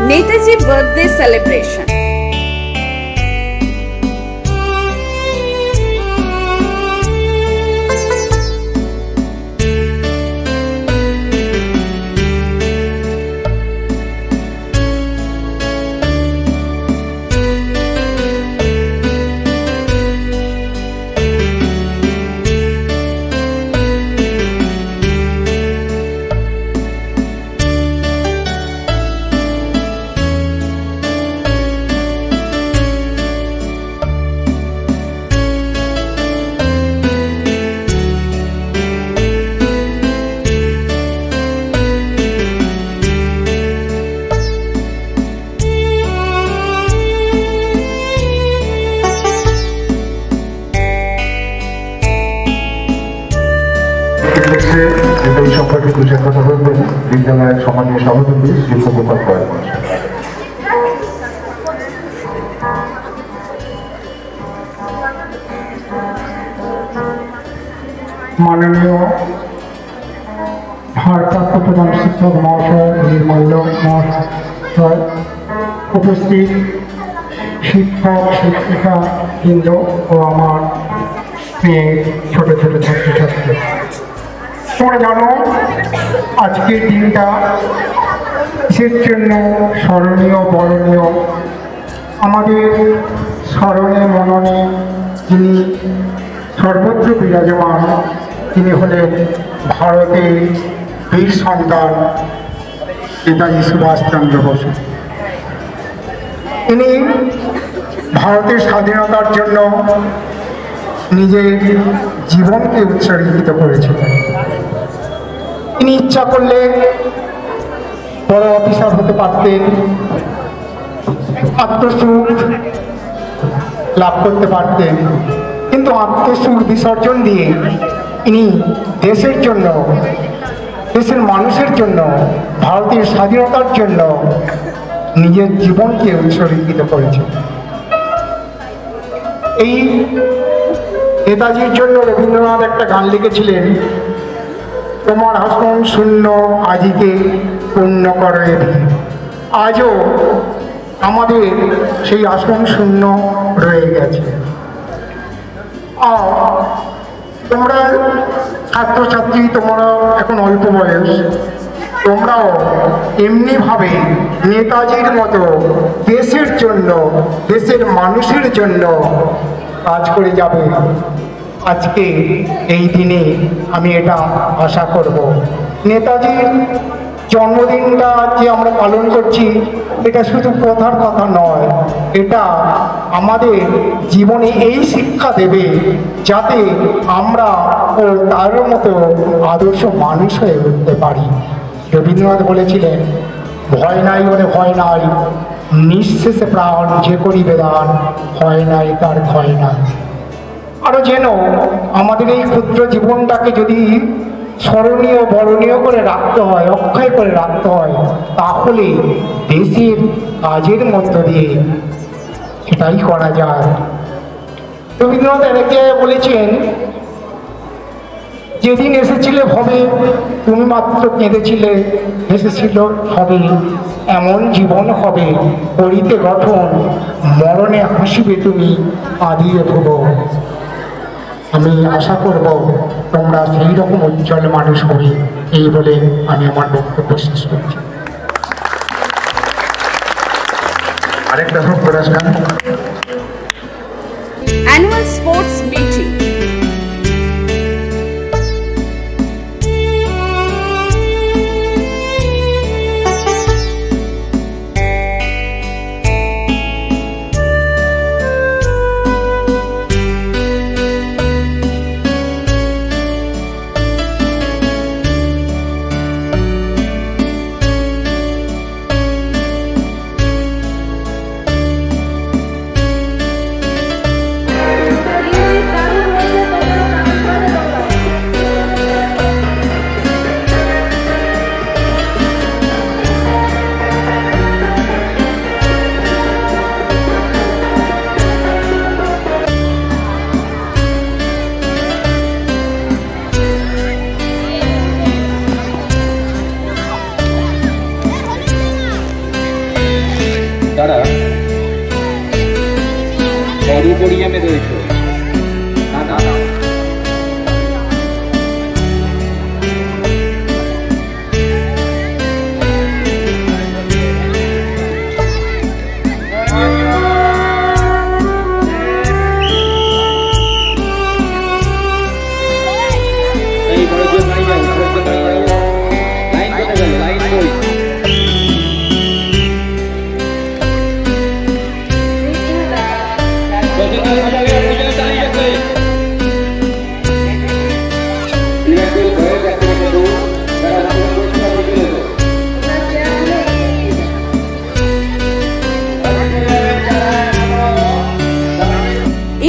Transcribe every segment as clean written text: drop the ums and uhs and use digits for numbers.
Netaji birthday celebration. এই সম্পর্কে দুজন কথা বলবেন বিদ্যালয়ের সম্মানীয় সভাপতি শ্রী প্রভুপাত কয়েক মাননীয় ভারপ্রাপ্ত প্রধান শিক্ষক মহাশয় নির্মাল্য মহাশয়, উপস্থিত শিক্ষক শিক্ষিকা বৃন্দ ও আমার মেয়ে ছোট ছোট ছাত্রছাত্রী, তোমরা জানো আজকের দিনটা কিসের জন্য স্মরণীয় বরণীয়। আমাদের স্মরণে মননে যিনি সর্বত্র বিরাজমান, তিনি হলেন ভারতের বীর সন্তান নেতাজি সুভাষচন্দ্র বসু। তিনি ভারতের স্বাধীনতার জন্য নিজের জীবনকে উৎসর্গিত করেছিলেন। তিনি ইচ্ছা করলে বড় অফিসার হতে পারতেন, আত্মসুখ লাভ করতে পারতেন, কিন্তু আত্মসুখ বিসর্জন দিয়ে তিনি দেশের জন্য, দেশের মানুষের জন্য, ভারতের স্বাধীনতার জন্য নিজের জীবনকে উৎসর্গিত করেছেন। এই নেতাজির জন্য রবীন্দ্রনাথ একটা গান লিখেছিলেন, তোমার আসন শূন্য আজিকে পূর্ণ করে। আজও আমাদের সেই আসন শূন্য রয়ে গেছে। আর তোমরা ছাত্রছাত্রী, তোমরা এখন অল্প বয়স, তোমরাও এমনিভাবে নেতাজির মতো দেশের জন্য, দেশের মানুষের জন্য কাজ করে যাবে। আজকে এই দিনে আমি এটা আশা করব। নেতাজির জন্মদিনটা যে আমরা পালন করছি, এটা শুধু কথার কথা নয়, এটা আমাদের জীবনে এই শিক্ষা দেবে যাতে আমরা ও তার মতো আদর্শ মানুষ হয়ে উঠতে পারি। রবীন্দ্রনাথ বলেছিলেন, ভয় নাই ওরে ভয় নাই, নিঃশেষে প্রাণ যে করিবে দান, ভয় নাই তার ভয় নাই। আরো যেন আমাদের এই ক্ষুদ্র জীবনটাকে যদি স্মরণীয় বরণীয় করে রাখতে হয়, অক্ষয় করে রাখতে হয়, তাহলে দেশের কাজের মধ্য দিয়ে সেটাই করা যায়। রবীন্দ্রনাথ এক জায়গায় বলেছেন, যেদিন এসেছিলে ভবে তুমি মাত্র কেঁদেছিলে, এসেছিল হবে এমন জীবন হবে, করিতে গঠন মরণে হাসিবে তুমি কাঁদিয়ে ভুব। আমি আশা করব তোমরা সেই রকম উজ্জ্বল মানুষ হবে। এই বলে আমি আমার বক্তব্য শেষ করছি। আরেকটা হোক পুরস্কার। Annual sports meeting. দ্বারা অডিটোরিয়ামে রয়েছে। না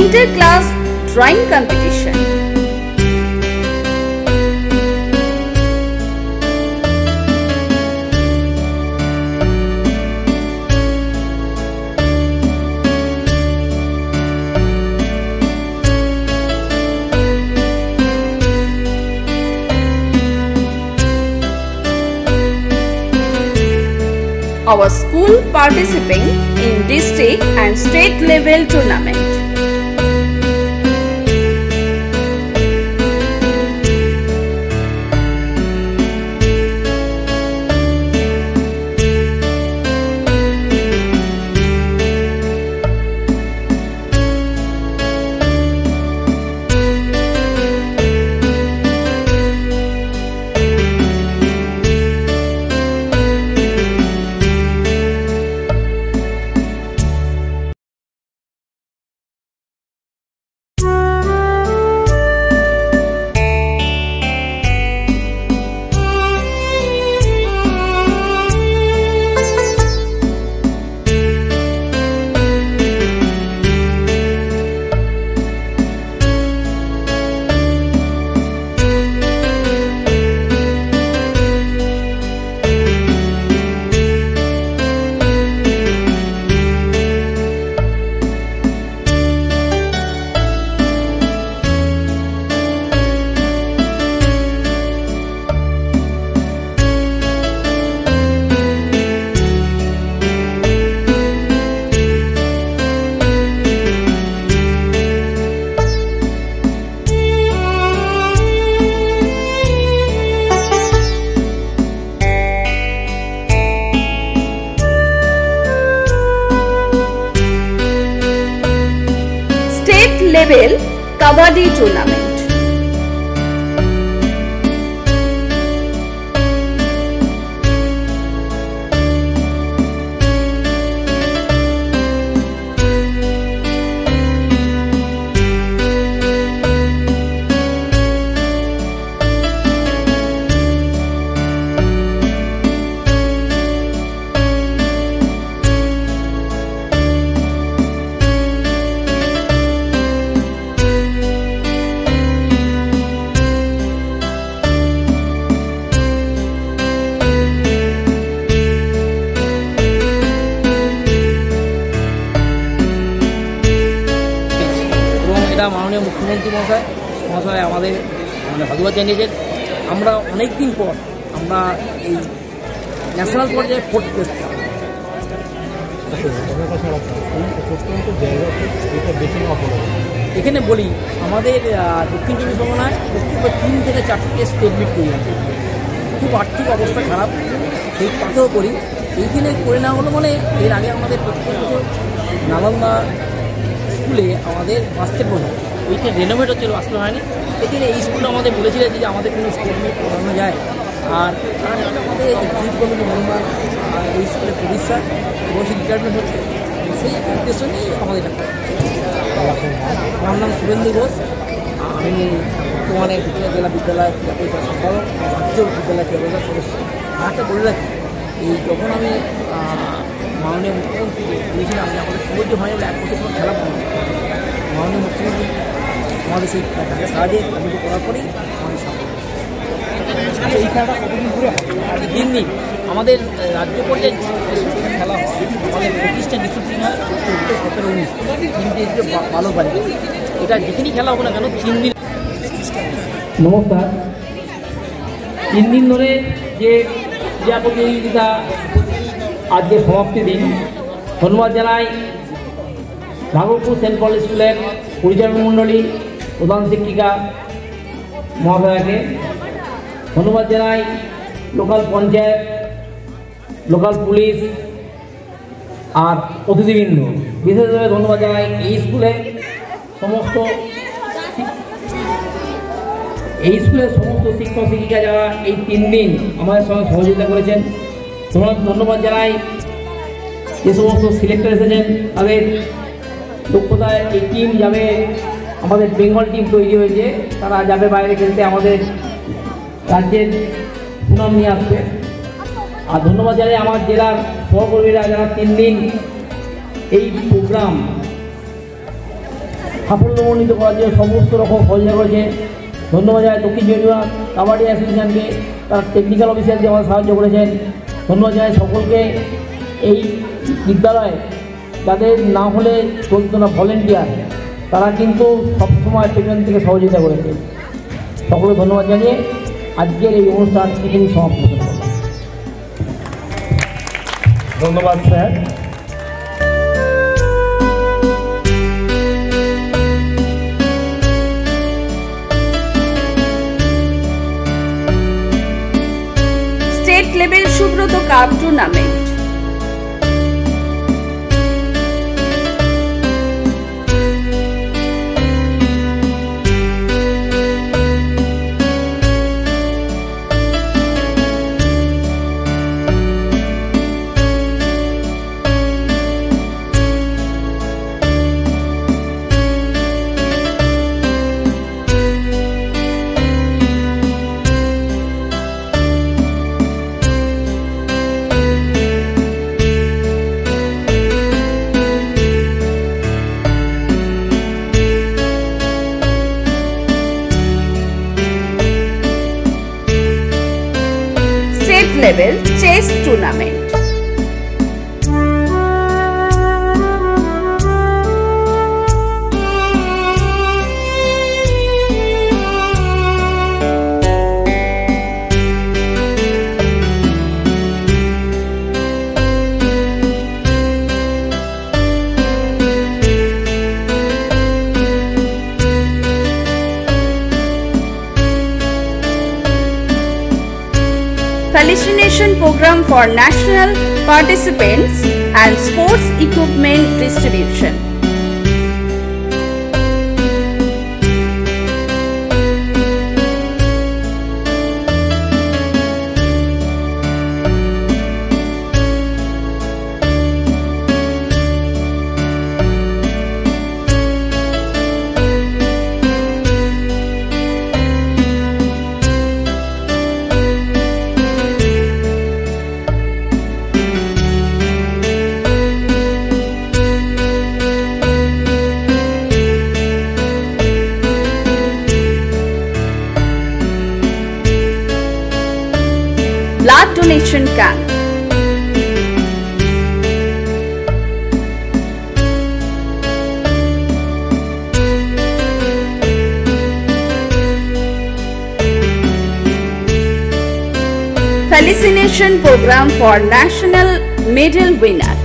Inter-class drawing competition. Our school participating in district and state level tournament. Level Kabaddi tournament. মাননীয় মুখ্যমন্ত্রী মহাশয় আমাদের সাধুবাদ জানিয়েছেন। আমরা অনেক দিন পর আমরা এই ন্যাশনাল পর্যায়ে ফোর্থ প্লেস। এখানে বলি আমাদের দক্ষিণ চব্বিশ পরগনায় প্রত্যেক 3 থেকে 4টি স্টেট মিট করি। খুব আর্থিক অবস্থা খারাপ, সেই কাজও করি। এইখানে করে নেওয়া হলো মানে এর আগে আমাদের প্রত্যেক বছর নালন্দা স্কুলে আমাদের বাস্কেট বল ওইখানে রেনোভেট হচ্ছিল, আসলে হয়নি। এখানে এই স্কুলটা আমাদের বলেছিলেন যে আমাদের কোনো স্টেট মিট করানো যায়। আর তার আমাদের চিফ কমিটি মেম্বার এই স্কুলের প্রতিষ্ঠা বয়সী রিটায়ারমেন্ট হচ্ছে, সেই উদ্দেশ্য নিয়েই আমাদের এটা। আমার নাম শুভেন্দু ঘোষ, আমি বর্তমানে দক্ষিণা জেলা বিদ্যালয় ক্রীড়া পরিষদ সম্পাদক, রাজ্য বিদ্যালয় ক্রীড়া পরিষদ সদস্য। আরেকটা বলে রাখি, এই যখন আমি মাননীয় মুখ্যমন্ত্রী বলেছিলাম যে আমাদের কমিটি হয় বলে 1 বছর পর খেলা বন্ধ, মাননীয় মুখ্যমন্ত্রী আমাদের সেই টাকা সাহায্যে কমিটি করার পরেই আমাদের সামনে এই খেলাটা কতদিন ধরে হবে। 3 দিন আমাদের রাজ্য পর্যায়ে খেলা হয়, আমাদের 25টা ডিসিপ্লিন হয়, 14, 17, 19 তিনটে ভালো পারে। এটা যেখানেই খেলা হবে না কেন 3 দিন। নমস্কার। 3 দিন ধরে যে ক্রীড়া প্রতিযোগিতা আজকে সমাপ্তি দিন, ধন্যবাদ জানাই ভাগলপুর সেন্ট পল স্কুলের পরিচালন মণ্ডলী, প্রধান শিক্ষিকা মহাশয়াকে। ধন্যবাদ জানাই লোকাল পঞ্চায়েত, লোকাল পুলিশ আর অতিথিবৃন্দ। বিশেষভাবে ধন্যবাদ জানাই এই স্কুলের সমস্ত শিক্ষক শিক্ষিকা যারা এই 3 দিন আমাদের সঙ্গে সহযোগিতা করেছেন। ধন্যবাদ জানাই যে সমস্ত সিলেক্টর এসেছেন, তাদের দক্ষতায় এই টিম যাবে, আমাদের বেঙ্গল টিম তৈরি হয়েছে, তারা যাবে বাইরে খেলতে, আমাদের রাজ্যের সুনাম নিয়ে আসবে। আর ধন্যবাদ জানাই আমার জেলার সহকর্মীরা যারা 3 দিন এই প্রোগ্রাম সাফল্যমণ্ডিত করার জন্য সমস্ত রকম সহযোগিতা করেছে। ধন্যবাদ জানাই দক্ষিণ চব্বিশ কাবাডি অ্যাসোসিয়েশনকে, তার টেকনিক্যাল অফিসারকে আমার সাহায্য করেছেন। ধন্যবাদ জানাই সকলকে। এই বিদ্যালয়ে যাদের না হলে চলতো না ভলেন্টিয়ার, তারা কিন্তু সবসময় পেছন থেকে সহযোগিতা করেছে। সকলকে ধন্যবাদ জানিয়ে আজকের এই অনুষ্ঠান এখানেই সমাপ্ত করব। ধন্যবাদ sir. State level Subrata cup tournament. Level chess tournament. Felicitation program for national participants and sports equipment distribution. Blood donation camp. Felicitation program for national medal winner.